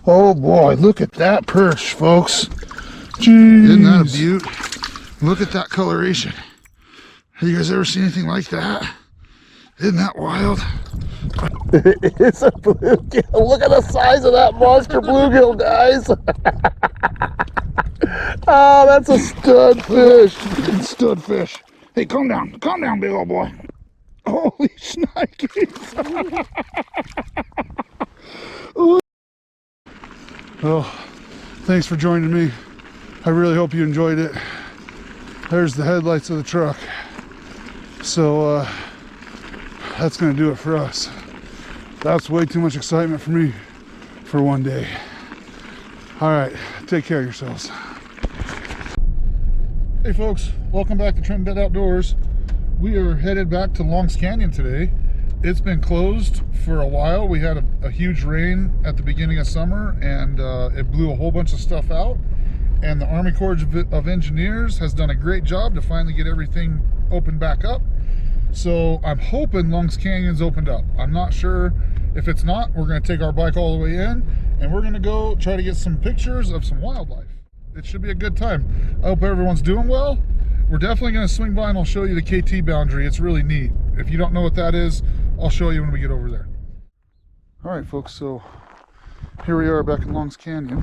Oh boy, look at that perch, folks. Jeez. Isn't that a beaut? Look at that coloration. Have you guys ever seen anything like that? Isn't that wild? It's a bluegill. Look at the size of that monster bluegill, guys. Oh, that's a stud fish. Stud fish. Hey, calm down, big old boy. Holy shnikes. Oh, thanks for joining me. I really hope you enjoyed it. There's the headlights of the truck. So that's gonna do it for us. That's way too much excitement for me for one day. All right, take care of yourselves. Hey folks, welcome back to Trenton Bed Outdoors. We are headed back to Longs Canyon today. It's been closed for a while. We had a huge rain at the beginning of summer, and it blew a whole bunch of stuff out. And the Army Corps of Engineers has done a great job to finally get everything opened back up. So I'm hoping Longs Canyon's opened up. I'm not sure. If it's not, we're going to take our bike all the way in, and we're going to go try to get some pictures of some wildlife. It should be a good time. I hope everyone's doing well. We're definitely going to swing by and I'll show you the KT boundary. It's really neat. If you don't know what that is, I'll show you when we get over there. All right, folks, so here we are back in Longs Canyon.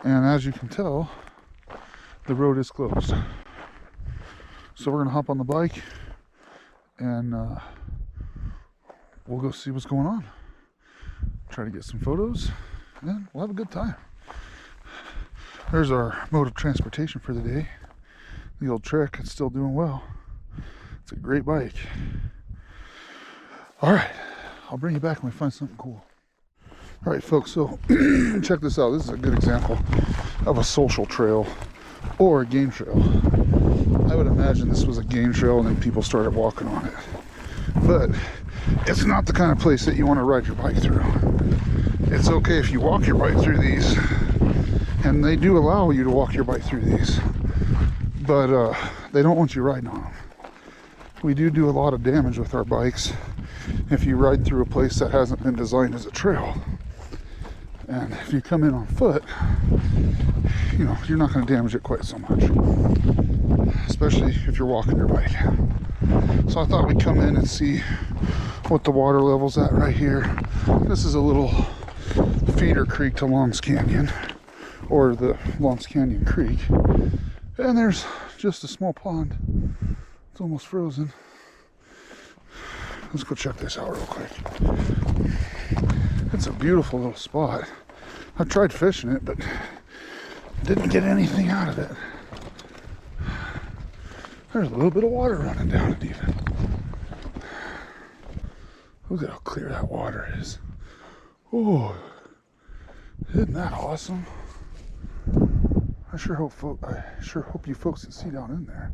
And as you can tell, the road is closed. So we're going to hop on the bike and we'll go see what's going on. Try to get some photos and we'll have a good time. There's our mode of transportation for the day. The old Trek, it's still doing well. It's a great bike. All right, I'll bring you back when we find something cool. All right, folks, so check this out. This is a good example of a social trail or a game trail. I would imagine this was a game trail and then people started walking on it. But it's not the kind of place that you want to ride your bike through. It's okay if you walk your bike through these, and they do allow you to walk your bike through these, but they don't want you riding on them. We do a lot of damage with our bikes if you ride through a place that hasn't been designed as a trail. And if you come in on foot, you know, you're not going to damage it quite so much, especially if you're walking your bike. So I thought we'd come in and see what the water level's at right here. This is a little feeder creek to Longs Canyon, or the Longs Canyon Creek. And there's just a small pond. It's almost frozen. Let's go check this out real quick. It's a beautiful little spot. I tried fishing it, but didn't get anything out of it. There's a little bit of water running down it even. Look at how clear that water is. Oh, isn't that awesome? I sure hope you folks can see down in there.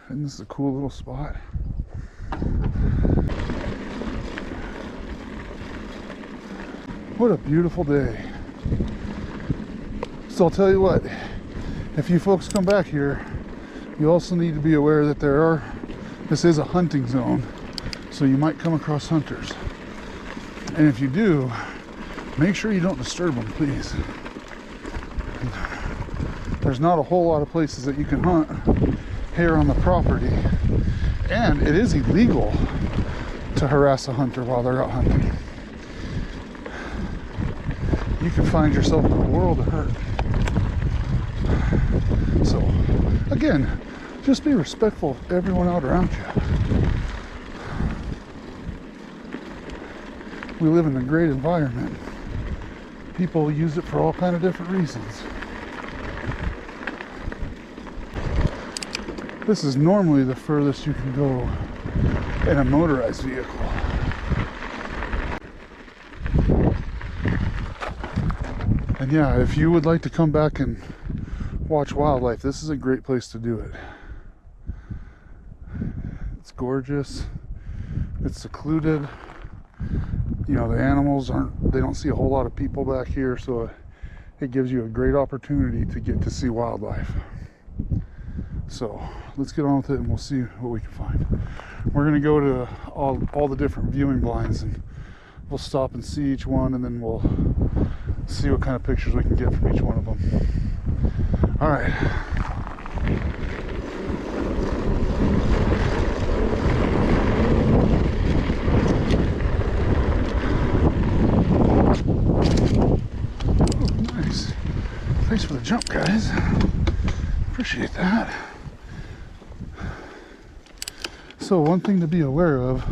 Isn't this a cool little spot? What a beautiful day. So I'll tell you what, if you folks come back here, you also need to be aware that this is a hunting zone, so you might come across hunters. And if you do, make sure you don't disturb them, please. There's not a whole lot of places that you can hunt here on the property, and it is illegal to harass a hunter while they're out hunting. You can find yourself in a world of hurt. So, again, just be respectful of everyone out around you. We live in a great environment. People use it for all kinds of different reasons. This is normally the furthest you can go in a motorized vehicle. And yeah, if you would like to come back and watch wildlife, this is a great place to do it. It's gorgeous. It's secluded. You know, the animals they don't see a whole lot of people back here, so it gives you a great opportunity to get to see wildlife. So let's get on with it and we'll see what we can find. We're going to go to all the different viewing blinds and we'll stop and see each one, and then we'll see what kind of pictures we can get from each one of them. All right. Oh, nice. Thanks for the jump, guys. Appreciate that. So one thing to be aware of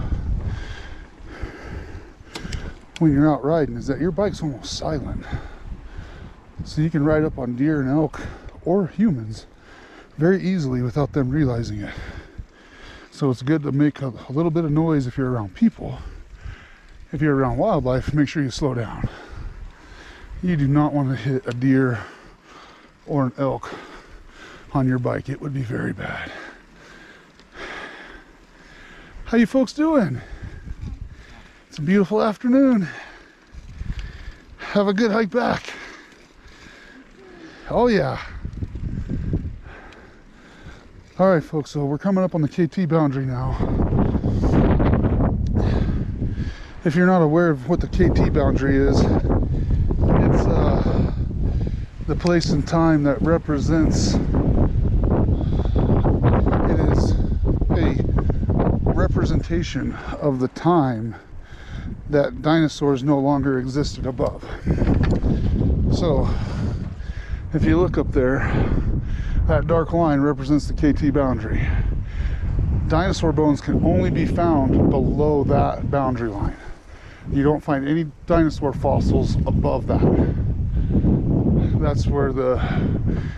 when you're out riding is that your bike's almost silent. So you can ride up on deer and elk or humans very easily without them realizing it. So it's good to make a little bit of noise if you're around people. If you're around wildlife, make sure you slow down. You do not want to hit a deer or an elk on your bike. It would be very bad. How you folks doing? It's a beautiful afternoon. Have a good hike back. Oh yeah. All right, folks, so we're coming up on the KT boundary now. If you're not aware of what the KT boundary is, it's the place and time that represents, it is a representation of the time that dinosaurs no longer existed above. So if you look up there, that dark line represents the KT boundary. Dinosaur bones can only be found below that boundary line. You don't find any dinosaur fossils above that. That's where the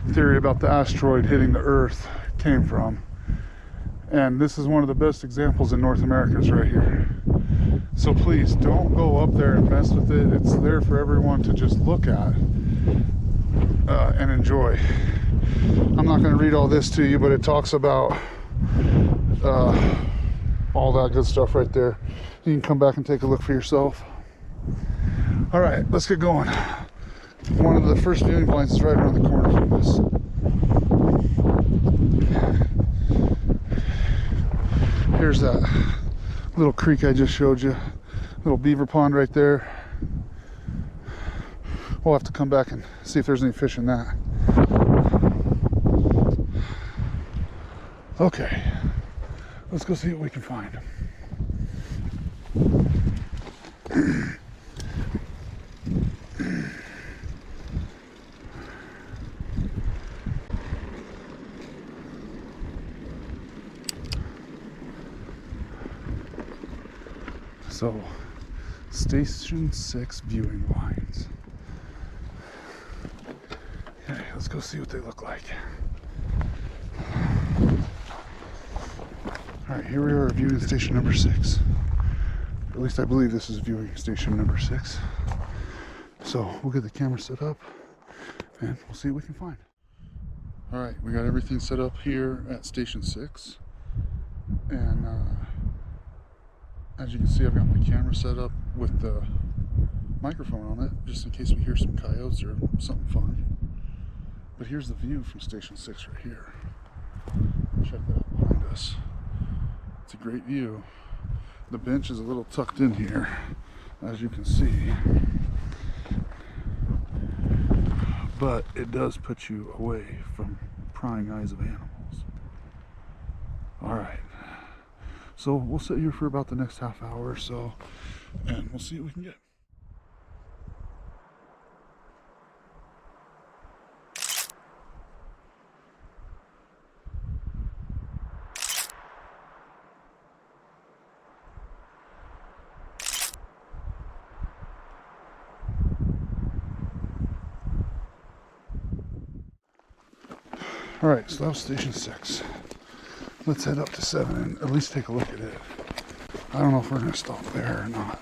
theory about the asteroid hitting the Earth came from. And this is one of the best examples in North America is right here. So please don't go up there and mess with it. It's there for everyone to just look at and enjoy. I'm not going to read all this to you, but it talks about all that good stuff right there. You can come back and take a look for yourself. All right, let's get going. One of the first viewing blinds is right around the corner from us. Here's that little creek I just showed you. Little beaver pond right there. We'll have to come back and see if there's any fish in that. Okay, let's go see what we can find. So, Station 6 viewing blinds. Okay, let's go see what they look like. Alright, here we are viewing station number 6. At least I believe this is viewing station number 6. So, we'll get the camera set up and we'll see what we can find. Alright, we got everything set up here at station 6. And as you can see, I've got my camera set up with the microphone on it, just in case we hear some coyotes or something fun. But here's the view from station 6 right here. Check that out behind us. It's a great view. The bench is a little tucked in here, as you can see. But it does put you away from prying eyes of animals. Alright. So we'll sit here for about the next half hour or so, and we'll see what we can get. All right, so that was station 6. Let's head up to 7 and at least take a look at it. I don't know if we're going to stop there or not.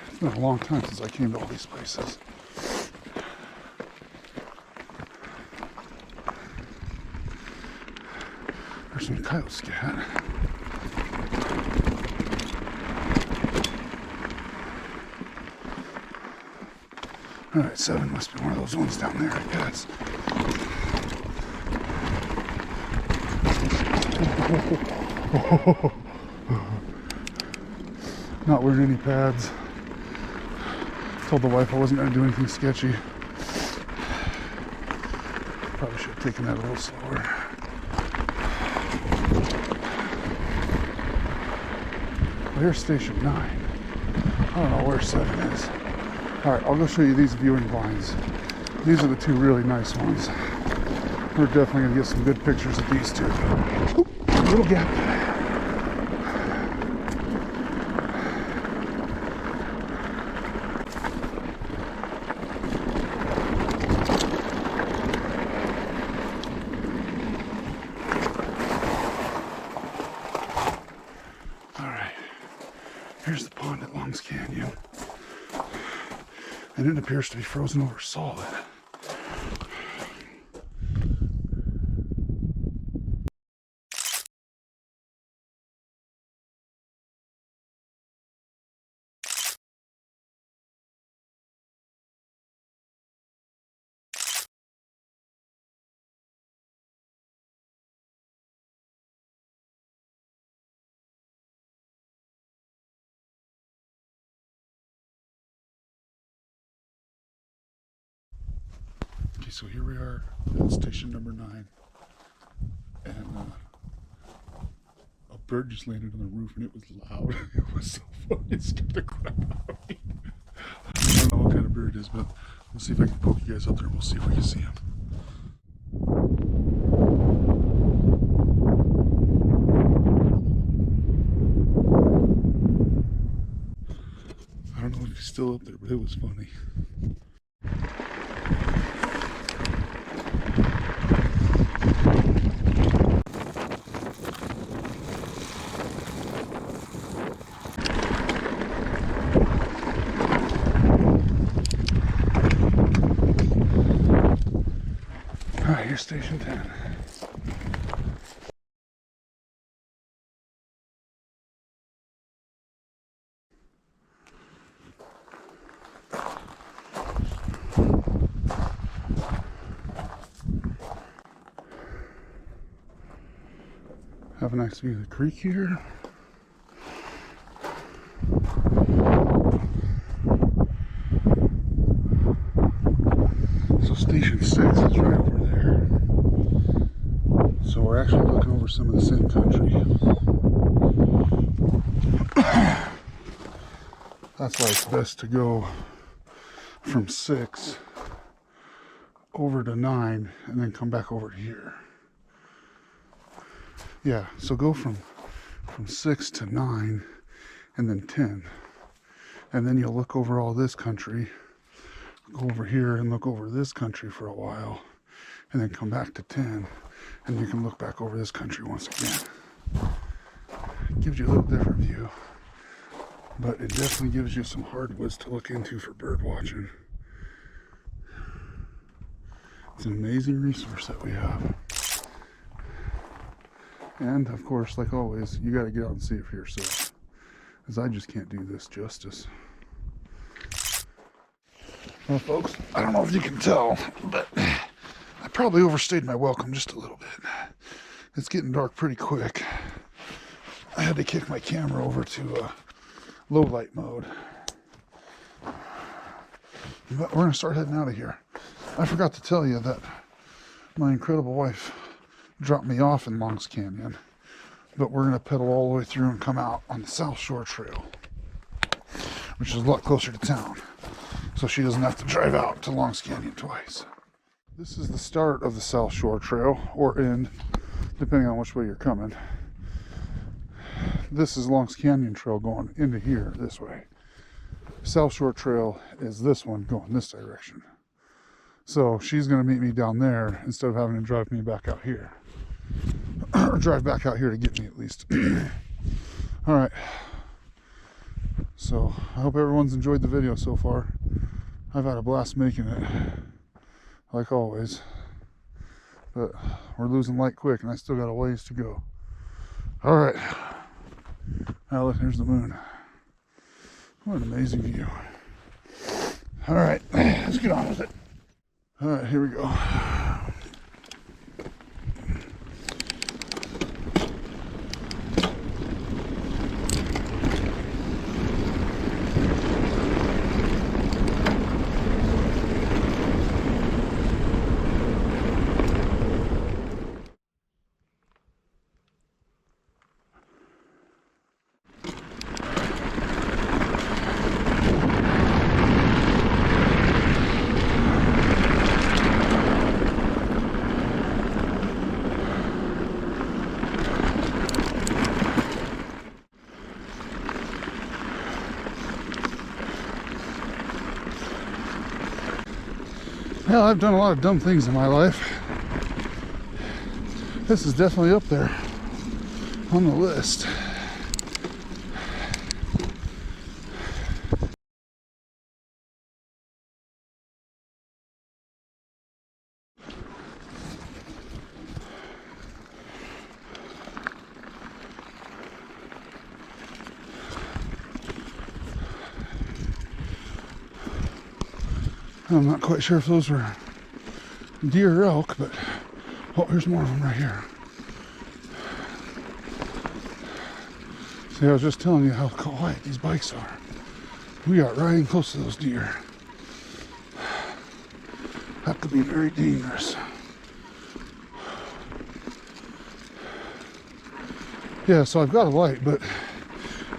It's been a long time since I came to all these places. There's some coyote scat. All right, 7 must be one of those ones down there, I guess. Not wearing any pads. Told the wife I wasn't going to do anything sketchy. Probably should have taken that a little slower. Well, here's station 9. I don't know where 7 is. Alright, I'll go show you these viewing blinds. These are the 2 really nice ones. We're definitely going to get some good pictures of these 2. Oop, little gap. Here's the pond at Longs Canyon, and it appears to be frozen over solid. Okay, so here we are at station number 9, and a bird just landed on the roof, and it was loud. It was so funny, it scared the crap out of me. I don't know what kind of bird it is, but we'll see if I can poke you guys up there, and we'll see if we can see him. I don't know if he's still up there, but it was funny. Alright, here's station 10. Have a nice view of the creek here. So station 6 is right over there. So we're actually looking over some of the same country. That's why it's best to go from 6 over to 9 and then come back over here. Yeah, so go from 6 to 9 and then 10. And then you'll look over all this country, go over here and look over this country for a while, and then come back to 10, and you can look back over this country once again. It gives you a little different view, but it definitely gives you some hardwoods to look into for bird watching. It's an amazing resource that we have. And of course, like always, you got to get out and see it for yourself, because I just can't do this justice. Well, folks, I don't know if you can tell, but I probably overstayed my welcome just a little bit. It's getting dark pretty quick. I had to kick my camera over to low light mode. But we're going to start heading out of here. I forgot to tell you that my incredible wife dropped me off in Longs Canyon, but we're going to pedal all the way through and come out on the South Shore Trail, which is a lot closer to town, so she doesn't have to drive out to Longs Canyon twice. This is the start of the South Shore Trail, or end, depending on which way you're coming. This is Longs Canyon Trail going into here this way. South Shore Trail is this one going this direction. So she's going to meet me down there instead of having to drive me back out here. Or drive back out here to get me at least. Alright. So I hope everyone's enjoyed the video so far. I've had a blast making it, like always. But we're losing light quick and I still got a ways to go. Alright. Now look, there's the moon. What an amazing view. All right, let's get on with it. All right, here we go. Well, I've done a lot of dumb things in my life. This is definitely up there on the list. I'm not quite sure if those were deer or elk, but oh, here's more of them right here. See, I was just telling you how quiet these bikes are. We are riding close to those deer. That could be very dangerous. Yeah, so I've got a light, but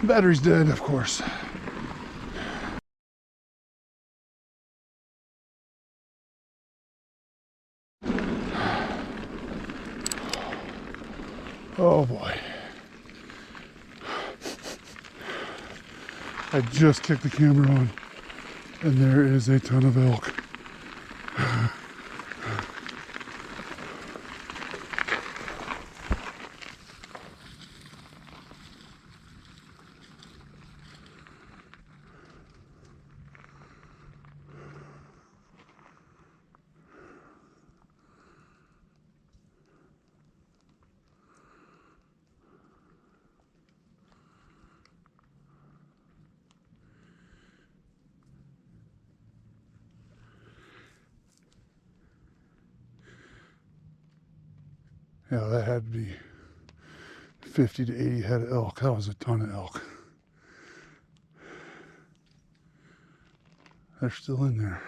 the battery's dead, of course. Oh boy. I just kicked the camera on and there is a ton of elk. Yeah, that had to be 50 to 80 head of elk. That was a ton of elk. They're still in there.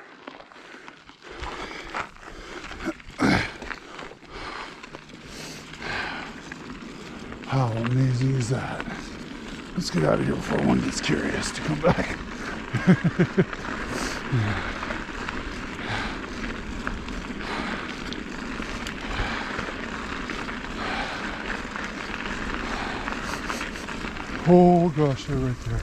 How amazing is that? Let's get out of here before one gets curious to come back. Oh gosh, they're right there.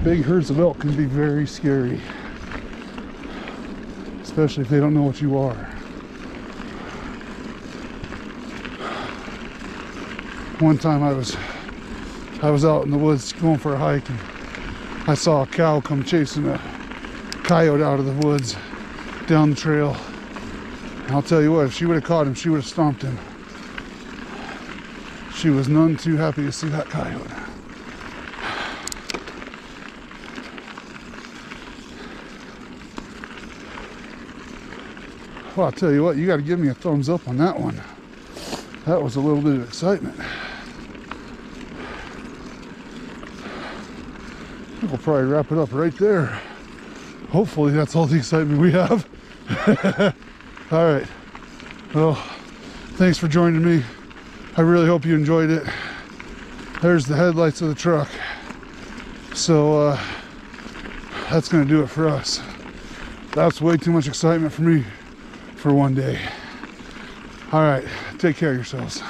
Big herds of elk can be very scary, especially if they don't know what you are. One time I was out in the woods going for a hike and I saw a cow come chasing a coyote out of the woods down the trail. And I'll tell you what, if she would have caught him, she would have stomped him. She was none too happy to see that coyote. Well, I'll tell you what, you got to give me a thumbs up on that one. That was a little bit of excitement. I think we'll probably wrap it up right there. Hopefully that's all the excitement we have. All right. Well, thanks for joining me. I really hope you enjoyed it. There's the headlights of the truck. So that's going to do it for us. That's way too much excitement for me for one day. All right, take care of yourselves.